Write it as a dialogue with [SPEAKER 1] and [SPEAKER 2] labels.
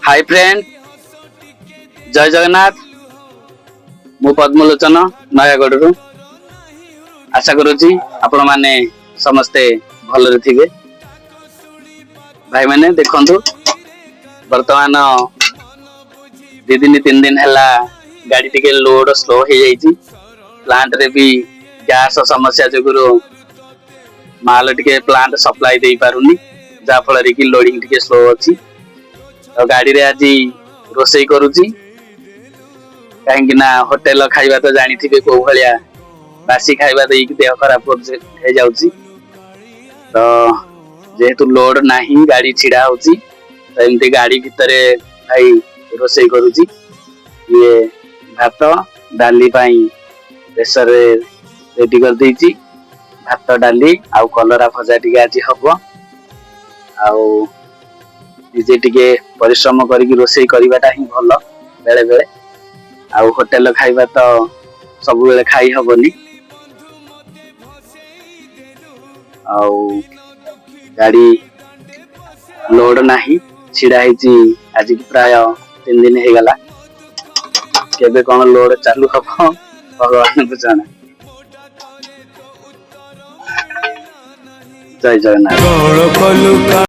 [SPEAKER 1] Hi friend, जय जगन्नाथ। मु पद्मलोचन नयागढ़ आशा करुच्ची आपण माने समस्ते भलरे थिबे। भाई मैंने देखंतु वर्तमान 2-3 दिन हैला गाड़ी टिके लोड स्लो हो जाइए। प्लांट रे भी गैस समस्या जो माल टिके प्लांट सप्लाई दे पारुनी, जा फल कि लोडिंग टिके स्लो अच्छी। तो गाड़ी रे आज रोसई करुची कहीं होटेल खाइबा तो जानी थे कौ भाया बासी खाइबा देख देह खराब हो जाउची। तो जेहेतु लोड नहीं गाड़ी छिड़ा होची तो एमती गाड़ी भितर भाई रोसई करुची। ये भात डाली प्रेसर रेडी कर देइची। भात डाली आउ कलरा भजा टिके आज हबो। आउ निजे टिके परिश्रम करिक रोसई करवाटा ही भल। बेले बेले आउ होटेल खाइबा तो सब बेले खाई हबनी। आउ गाड़ी लोड नहीं छिड़ा ହେଇची आज प्राय 3 दिन हो गला। केबे कौन लोड चालू हम भगवान को जाना। जय जगन्नाथ।